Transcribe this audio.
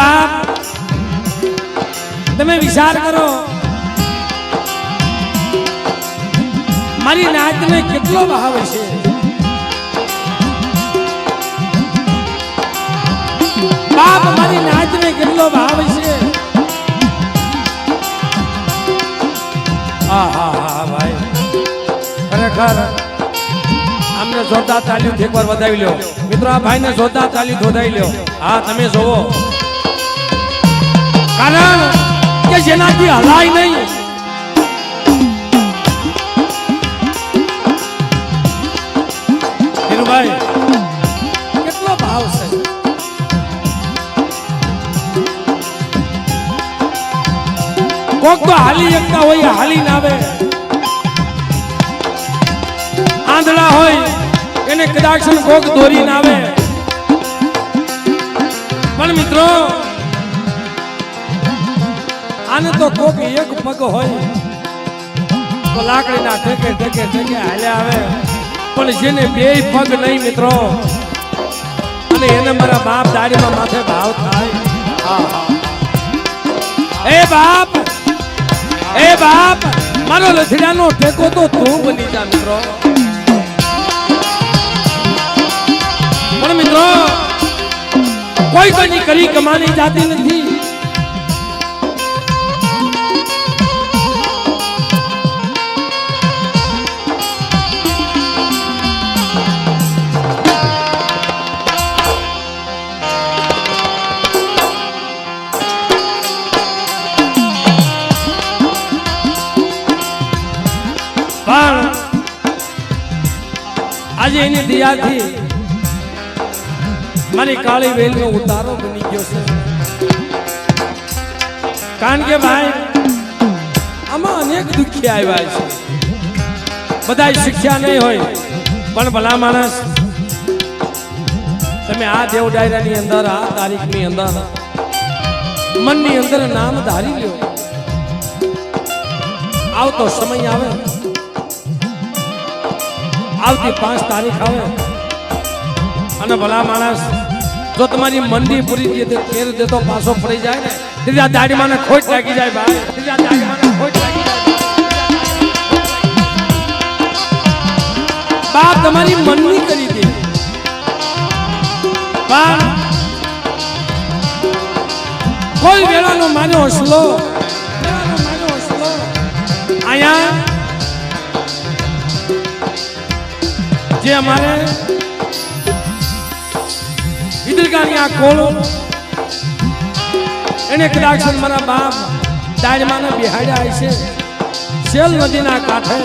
બાપ તમે વિચાર કરો મારી નાતને કેટલો ભાવ છે બાપ મારી નાતને કેટલો ભાવ છે હા હા હા ભાઈ ખરેખર અમને જોરદાર તાલીમ એક વાર વધાવી લ્યો મિત્રો આ ભાઈને જોરદાર તાલીમ વધાવી લ્યો હા તમે જોવો કારણ કે જેનાથી હલાય નહીં ધીરુભાઈ કેટલો ભાવ છે કોક તો હાલી એકતા હોય હાલી ના આવે આંધળા હોય એને કદાચ કોક દોરી ના આવે પણ મિત્રો આને તો કોક એક પગ હોય તો લાકડી ના ઠેકે ઠેકે ઠેકે હાલ્યા આવે પણ જેને બે પગ નહીં મિત્રો અને એને મારા બાપ દાડીમાં માથે ભાવ થાય એ બાપ મારો લથડાનો ટેકો તો તું બની જા મિત્રો પણ મિત્રો કોઈ કોઈની કરી કમાની જાતી નથી પણ આજે એની દયાથી મારી કાળી વેલનો ઉતારો બની ગયો છે કારણ કે ભાઈ આમાં અનેક દુઃખી આવ્યા છે બધા શિક્ષા નહીં હોય પણ ભલા માણસ તમે આ દેવ ડાયરાની અંદર આ તારીખની અંદર મનની અંદર નામ ધારી લ્યો આવતો સમય આવે આવતી 5 તારીખ આવે અને ભલા માણસ જો તમારી મંડી પૂરી કેર દેતો પાછો પડી જાય ને ત્રીજા દાડીમાં ખોટ લાગી જાય ભાઈ ત્રીજા દાડીમાં ખોટ લાગી જાય બાપ તમારી મનની કરી દે પણ કોઈ વેળાનો માન્યો હસલો અહીંયા જે અમારે ઈદરગાની આ કોળો એને કદાચ મારા બાપ દાડમાં બિહાડ્યા છે શેલ નદીના કાંઠે